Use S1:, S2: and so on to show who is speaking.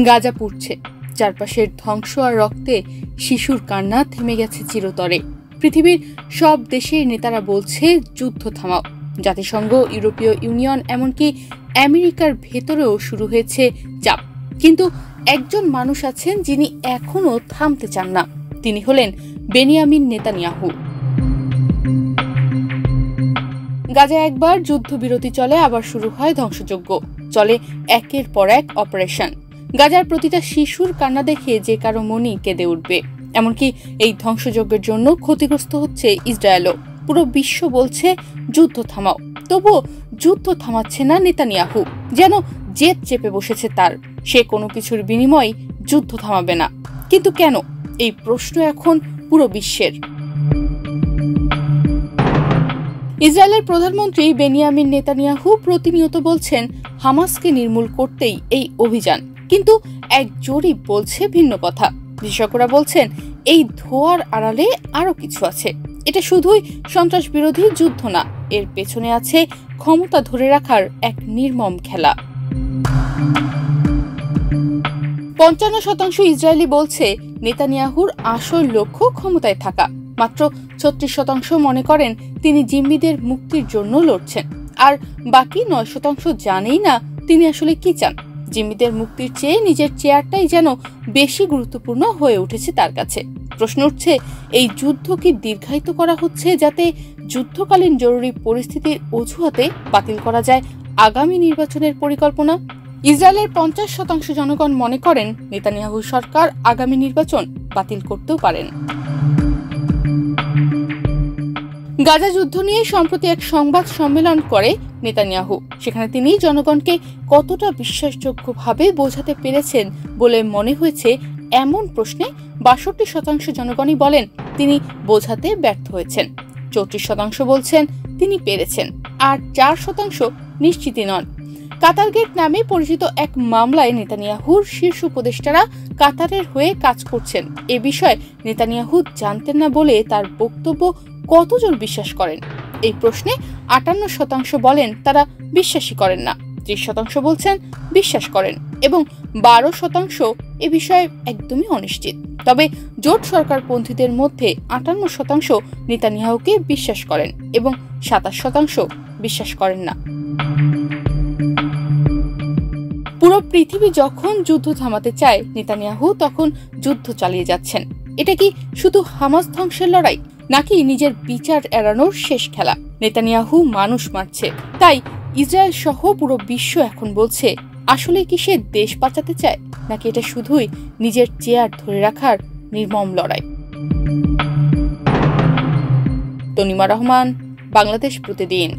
S1: গাজা পুড়ছে, চারপাশের ধ্বংস আর রক্তে শিশুর কান্না থেমে গেছে চিরতরে। পৃথিবীর সব দেশের নেতারা বলছে যুদ্ধ থামাও। জাতিসংঘ, ইউরোপীয় ইউনিয়ন, এমনকি আমেরিকার ভেতরেও শুরু হয়েছে চাপ। কিন্তু একজন মানুষ আছেন যিনি এখনো থামতে চান না। তিনি হলেন বেনিয়ামিন নেতানিয়াহু। গাজায় একবার যুদ্ধবিরতি চলে, আবার শুরু হয় ধ্বংসযজ্ঞ। চলে একের পর এক অপারেশন। গাজার প্রতিটা শিশুর কান্না দেখে যে কারো মনই কেঁদে উঠবে। এমনকি এই ধ্বংসযজ্ঞের জন্য ক্ষতিগ্রস্ত হচ্ছে ইসরায়েলও। পুরো বিশ্ব বলছে যুদ্ধ থামাও, তবুও যুদ্ধ থামাচ্ছে না নেতানিয়াহু। যেন জেদ চেপে বসেছে তার, সে কোনো কিছুর বিনিময়ে যুদ্ধ থামাবে না। কিন্তু কেন? এই প্রশ্ন এখন পুরো বিশ্বের। ইসরায়েলের প্রধানমন্ত্রী বেনিয়ামিন নেতানিয়াহু প্রতিনিয়ত বলছেন হামাসকে নির্মূল করতেই এই অভিযান, কিন্তু এক জরিপ বলছে ভিন্ন কথা। বিশেষজ্ঞরা বলছেন এই ধোঁয়ার আড়ালে আরো কিছু আছে। এটা শুধুই সন্ত্রাস বিরোধী যুদ্ধ না, এর পেছনে আছে ক্ষমতা ধরে রাখার এক নির্মম খেলা। ৫৫% ইসরায়েলি বলছে নেতানিয়াহুর আসল লক্ষ্য ক্ষমতায় থাকা। মাত্র ৩৬% মনে করেন তিনি জিম্মিদের মুক্তির জন্য লড়ছেন। আর বাকি ৯% জানেই না তিনি আসলে কি চান। জিম্মিদের মুক্তির চেয়ে নিজের চেয়ারটাই যেন বেশি গুরুত্বপূর্ণ হয়ে উঠেছে তার কাছে। প্রশ্ন উঠছে, এই যুদ্ধ কি দীর্ঘায়িত করা হচ্ছে যাতে যুদ্ধকালীন জরুরি পরিস্থিতির অজুহাতে বাতিল করা যায় আগামী নির্বাচনের পরিকল্পনা? ইসরায়েলের ৫০% জনগণ মনে করেন নেতানিয়াহু সরকার আগামী নির্বাচন বাতিল করতেও পারেন। গাজা যুদ্ধ নিয়ে সম্প্রতি এক সংবাদ সম্মেলন করে নেতানিয়াহু। সেখানে তিনি জনগণকে কতটা বিশ্বাসযোগ্যভাবে বোঝাতে পেরেছেন বলে মনে হয়েছে এমন প্রশ্নে ৬২% জনগণই বলেন তিনি বোঝাতে ব্যর্থ হয়েছেন। ৩৪% বলছেন তিনি পেরেছেন, আর ৪% নিশ্চিতই নন। কাতার গেট নামে পরিচিত এক মামলায় নেতানিয়াহুর শীর্ষ উপদেষ্টারা কাতারের হয়ে কাজ করছেন এ বিষয়ে নেতানিয়াহু জানতেন না বলে তার বক্তব্য কতজন বিশ্বাস করেন? এই প্রশ্নে ৫৮% বলেন তারা বিশ্বাসই করেন না, ৩০% বলছেন বিশ্বাস করেন এবং ১২% এ বিষয়ে একদমই অনিশ্চিত। তবে জোট সরকারপন্থীদের মধ্যে ৫৮% নেতানিয়াহুকে বিশ্বাস করেন এবং ২৭% বিশ্বাস করেন না। পুরো পৃথিবী যখন যুদ্ধ থামাতে চায়, নেতানিয়াহু তখন যুদ্ধ চালিয়ে যাচ্ছেন। এটা কি শুধু হামাস ধ্বংসের লড়াই, নাকি নিজের বিচার এড়ানোর শেষ খেলা? নেতানিয়াহু মানুষ মারছে, তাই ইসরায়েল সহ পুরো বিশ্ব এখন বলছে আসলে কি সে দেশ বাঁচাতে চায়, নাকি এটা শুধুই নিজের চেয়ার ধরে রাখার নির্মম লড়াই? তনিমা রহমান, বাংলাদেশ প্রতিদিন।